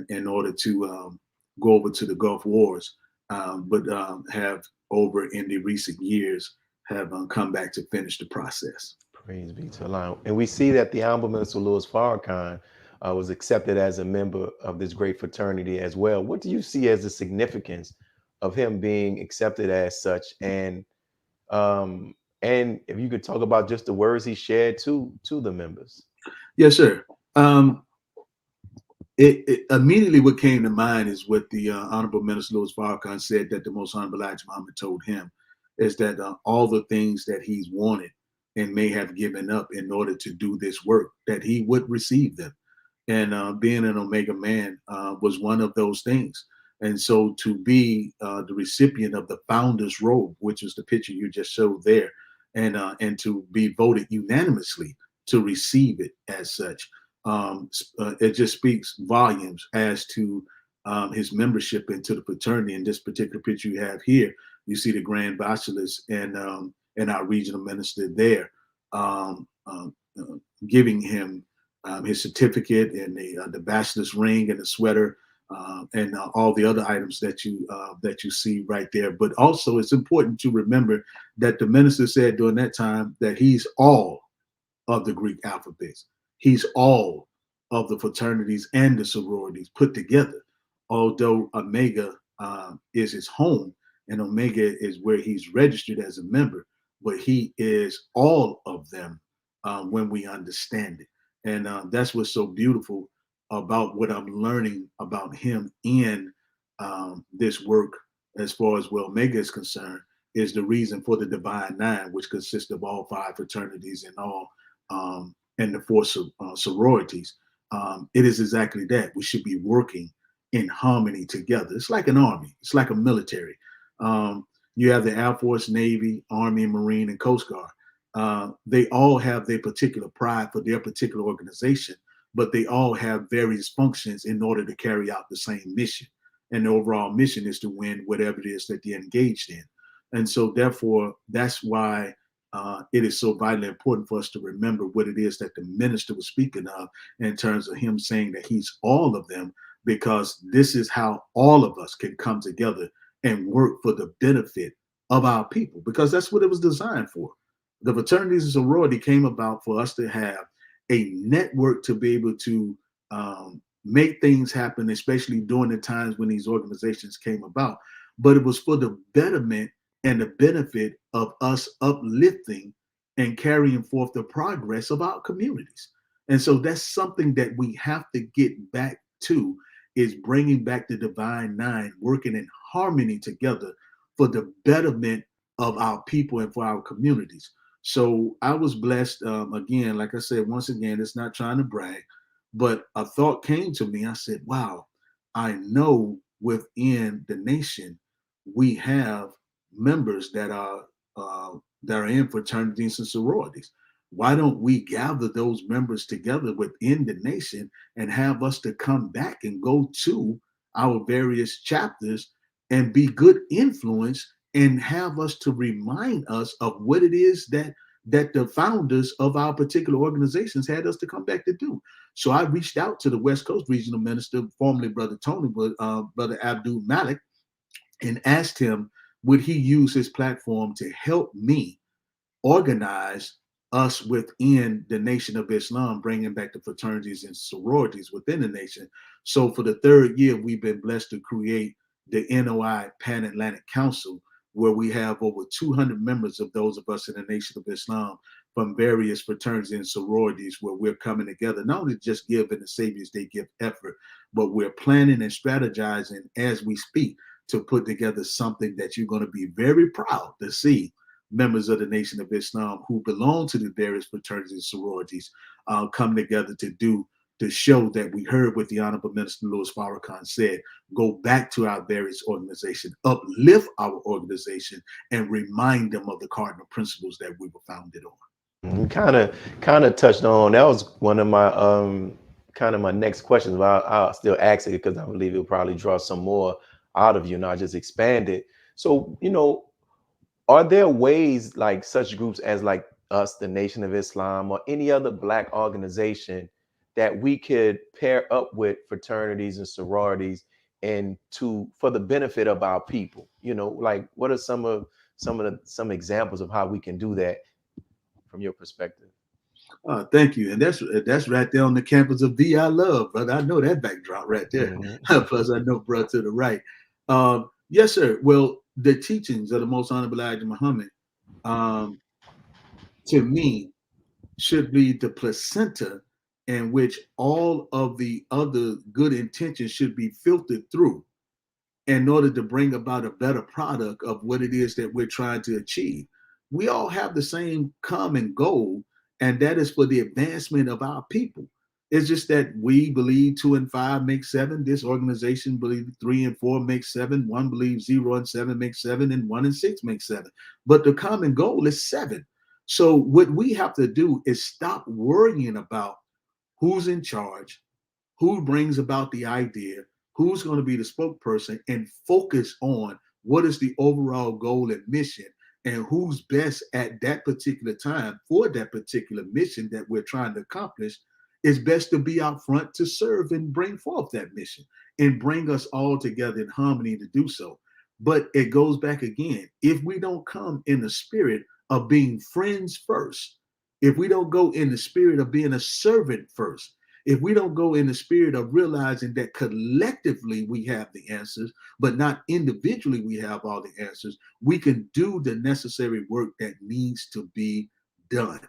D: in order to go over to the Gulf Wars, but have over in the recent years have come back to finish the process.
A: Praise be to Allah. And we see that the Honorable Minister Louis Farrakhan was accepted as a member of this great fraternity as well. What do you see as the significance of him being accepted as such? And if you could talk about just the words he shared to the members.
D: Yes, sir. It immediately what came to mind is what the Honorable Minister Louis Farrakhan said, that the Most Honorable Elijah Muhammad told him, is that all the things that he's wanted and may have given up in order to do this work, that he would receive them. And being an Omega man was one of those things. And so to be the recipient of the founder's robe, which is the picture you just showed there, and to be voted unanimously to receive it as such, it just speaks volumes as to his membership into the fraternity. In this particular picture you have here, you see the Grand Bachelors and our regional minister there giving him his certificate and the bachelor's ring and the sweater and all the other items that you see right there. But also it's important to remember that the minister said during that time that he's all of the Greek alphabets. He's all of the fraternities and the sororities put together. Although Omega is his home and Omega is where he's registered as a member, but he is all of them when we understand it. And that's what's so beautiful about what I'm learning about him in this work, as far as where Omega is concerned, is the reason for the Divine Nine, which consists of all five fraternities and all and the four sororities. It is exactly that. We should be working in harmony together. It's like an army. It's like a military. You have the Air Force, Navy, Army, Marine, and Coast Guard. They all have their particular pride for their particular organization, but they all have various functions in order to carry out the same mission. And the overall mission is to win whatever it is that they're engaged in. And so therefore, that's why it is so vitally important for us to remember what it is that the minister was speaking of in terms of him saying that he's all of them, because this is how all of us can come together and work for the benefit of our people, because that's what it was designed for. The fraternities and sorority came about for us to have a network to be able to make things happen, especially during the times when these organizations came about. But it was for the betterment and the benefit of us uplifting and carrying forth the progress of our communities. And so that's something that we have to get back to, is bringing back the Divine Nine, working in harmony together for the betterment of our people and for our communities. So I was blessed, again, like I said, once again, it's not trying to brag, but a thought came to me. I said, wow, I know within the nation, we have members that are in fraternities and sororities. Why don't we gather those members together within the nation and have us to come back and go to our various chapters and be good influence, and have us to remind us of what it is that the founders of our particular organizations had us to come back to do. So I reached out to the West Coast Regional Minister, formerly Brother Tony, Brother Abdul Malik, and asked him, would he use his platform to help me organize us within the Nation of Islam, bringing back the fraternities and sororities within the nation. So for the third year, we've been blessed to create the NOI Pan Atlantic Council, where we have over 200 members of those of us in the Nation of Islam from various fraternities and sororities, where we're coming together, not only just give in the Savior's Day gift effort, but we're planning and strategizing as we speak to put together something that you're going to be very proud to see members of the Nation of Islam who belong to the various fraternities and sororities come together to show that we heard what the Honorable Minister Louis Farrakhan said. Go back to our various organizations, uplift our organization, and remind them of the cardinal principles that we were founded on.
A: You kind of touched on, that was one of my kind of my next questions, but I'll still ask it because I believe it'll probably draw some more out of you, not just expand it. So, are there ways like such groups as like us, the Nation of Islam, or any other Black organization that we could pair up with fraternities and sororities and for the benefit of our people? Like what are some examples of how we can do that from your perspective?
D: Thank you. And that's right there on the campus of VI Love, brother. I know that backdrop right there. Plus I know brother to the right. Yes, sir. Well, the teachings of the Most Honorable Elijah Muhammad, to me, should be the placenta in which all of the other good intentions should be filtered through in order to bring about a better product of what it is that we're trying to achieve. We all have the same common goal, and that is for the advancement of our people. It's just that we believe 2 and 5 make 7. This organization believes 3 and 4 make 7. One believes 0 and 7 make 7, and 1 and 6 make 7. But the common goal is 7. So what we have to do is stop worrying about who's in charge, who brings about the idea, who's going to be the spokesperson, and focus on what is the overall goal and mission, and who's best at that particular time for that particular mission that we're trying to accomplish. It's best to be out front to serve and bring forth that mission and bring us all together in harmony to do so. But it goes back again. If we don't come in the spirit of being friends first, if we don't go in the spirit of being a servant first, if we don't go in the spirit of realizing that collectively we have the answers, but not individually we have all the answers, we can do the necessary work that needs to be done.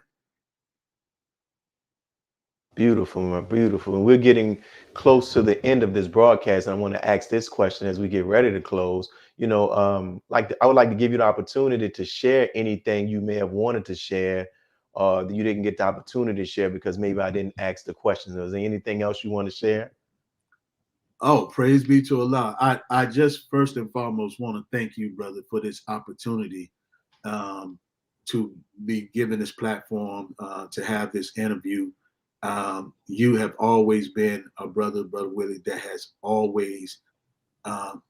A: Beautiful, man, beautiful. And we're getting close to the end of this broadcast. And I want to ask this question as we get ready to close. I would like to give you the opportunity to share anything you may have wanted to share, that you didn't get the opportunity to share because maybe I didn't ask the questions. Is there anything else you want to share?
D: Oh, praise be to Allah. I just first and foremost want to thank you, brother, for this opportunity to be given this platform, to have this interview. You have always been a brother Willie, that has always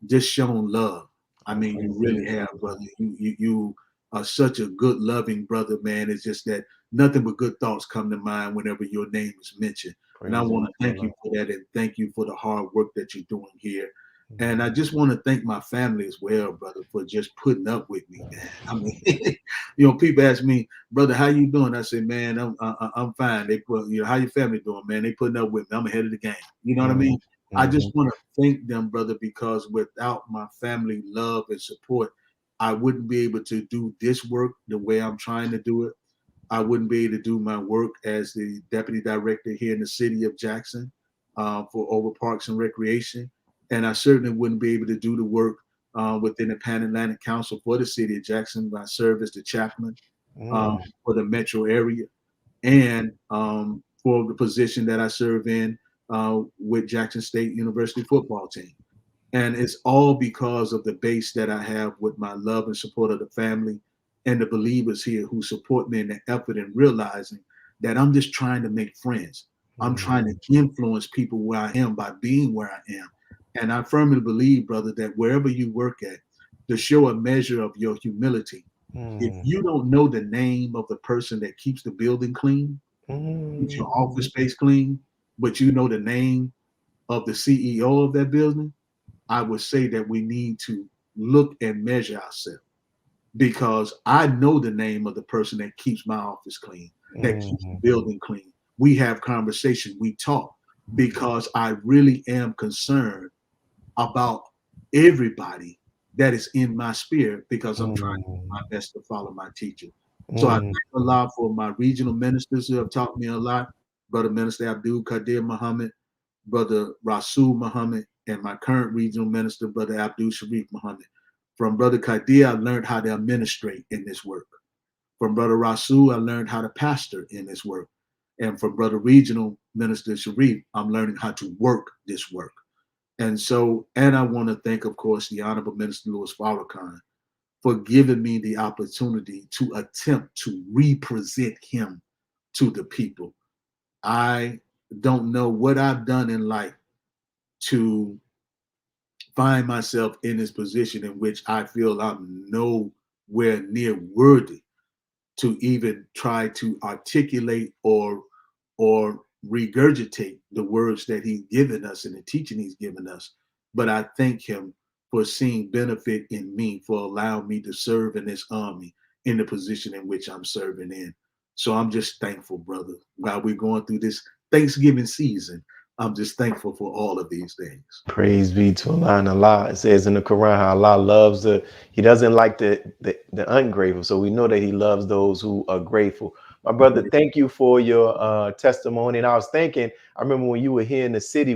D: just shown love. I mean, you really have, brother. You are such a good, loving brother, man. It's just that nothing but good thoughts come to mind whenever your name is mentioned. And I want to thank you for that, and thank you for the hard work that you're doing here. And I just want to thank my family as well, brother, for just putting up with me, man. I mean, people ask me, brother, how you doing? I say, man, I'm fine. They put, how your family doing, man? They putting up with me. I'm ahead of the game. You know what I mean? I just want to thank them, brother, because without my family love and support, I wouldn't be able to do this work the way I'm trying to do it. I wouldn't be able to do my work as the deputy director here in the city of Jackson for over Parks and Recreation. And I certainly wouldn't be able to do the work within the Pan Atlantic Council for the city of Jackson. I serve as the chaplain for the metro area, and for the position that I serve in with Jackson State University football team. And it's all because of the base that I have with my love and support of the family and the believers here who support me in the effort and realizing that I'm just trying to make friends. I'm trying to influence people where I am by being where I am. And I firmly believe, brother, that wherever you work at, to show a measure of your humility, if you don't know the name of the person that keeps the building clean, keeps your office space clean, but you know the name of the CEO of that building, I would say that we need to look and measure ourselves. because I know the name of the person that keeps my office clean, that keeps the building clean. We have conversation, we talk, because I really am concerned about everybody that is in my spirit, because I'm trying to do my best to follow my teacher. So I thank Allah for my regional ministers who have taught me a lot, Brother Minister Abdul Qadir Muhammad, Brother Rasul Muhammad, and my current regional minister, Brother Abdul Sharif Muhammad. From Brother Qadir, I learned how to administrate in this work. From Brother Rasul, I learned how to pastor in this work. And from Brother Regional Minister Sharif, I'm learning how to work this work. And I want to thank, of course, the Honorable Minister Louis Farrakhan for giving me the opportunity to attempt to represent him to the people. I don't know what I've done in life to find myself in this position in which I feel I'm nowhere near worthy to even try to articulate or regurgitate the words that he's given us and the teaching he's given us. But I thank him for seeing benefit in me, for allowing me to serve in this army in the position in which I'm serving in. So I'm just thankful, brother. While we're going through this Thanksgiving season, I'm just thankful for all of these things.
A: Praise be to Allah. And Allah, it says in the Quran how Allah loves he doesn't like the ungrateful. So we know that he loves those who are grateful. My brother, thank you for your testimony. And I was thinking, I remember when you were here in the city,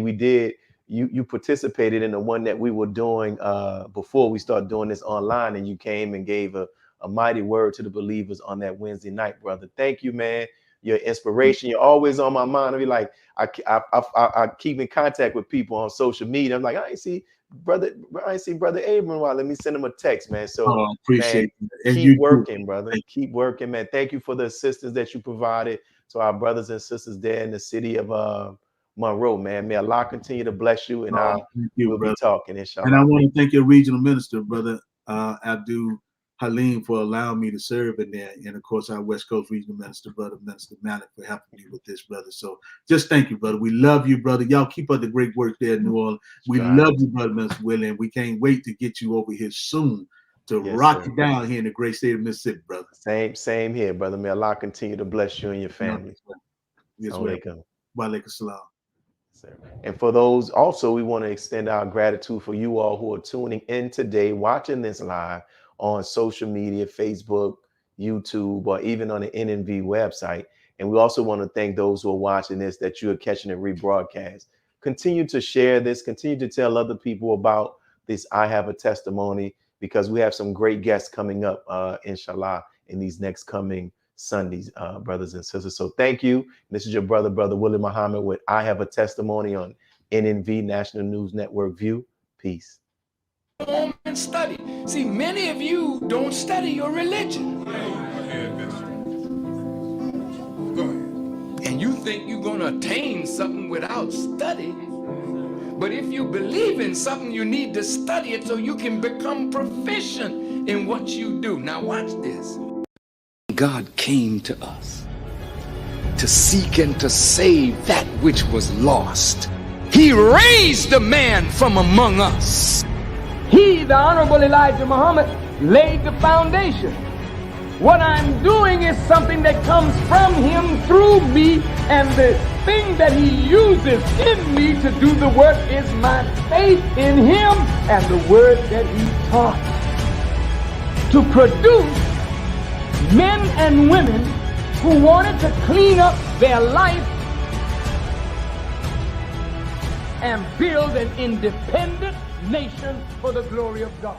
A: you participated in the one that we were doing before we started doing this online, and you came and gave a mighty word to the believers on that Wednesday night, brother. Thank you, man. Your inspiration, you're always on my mind. I be like, I keep in contact with people on social media. I'm like, I ain't see brother Abram. Well, let me send him a text, man. So
D: appreciate
A: man,
D: it.
A: keep working, brother. Keep working, man. Thank you for the assistance that you provided to our brothers and sisters there in the city of Monroe, man. May Allah continue to bless you, and we'll be talking, inshallah.
D: And I want to thank your regional minister, brother Abdul Halim, for allowing me to serve in there, and of course our West Coast regional minister, brother Minister Malik, for helping me with this, brother. So just thank you, brother. We love you, brother. Y'all keep up the great work there in New Orleans. We love you, brother Minister Willie, and we can't wait to get you over here soon to rock it down here in the great state of Mississippi, brother.
A: Same here, brother. May Allah continue to bless you and your family.
D: Yes, welcome. Wa alaikum salam.
A: And for those also, we want to extend our gratitude for you all who are tuning in today, watching this live on social media, Facebook, YouTube, or even on the NNV website. And we also want to thank those who are watching this, that you are catching it rebroadcast. Continue to share this, continue to tell other people about this I Have a Testimony, because we have some great guests coming up, inshallah, in these next coming Sundays, brothers and sisters. So thank you. This is your brother Willie Muhammad with I Have a Testimony on NNV, National News Network View. Peace.
C: Home and study. See, many of you don't study your religion. And you think you're going to attain something without study. But if you believe in something, you need to study it so you can become proficient in what you do. Now watch this.
B: God came to us to seek and to save that which was lost. He raised a man from among us.
C: He, the Honorable Elijah Muhammad, laid the foundation. What I'm doing is something that comes from him through me, and the thing that he uses in me to do the work is my faith in him and the word that he taught. To produce men and women who wanted to clean up their life and build an independent nation for the glory of God.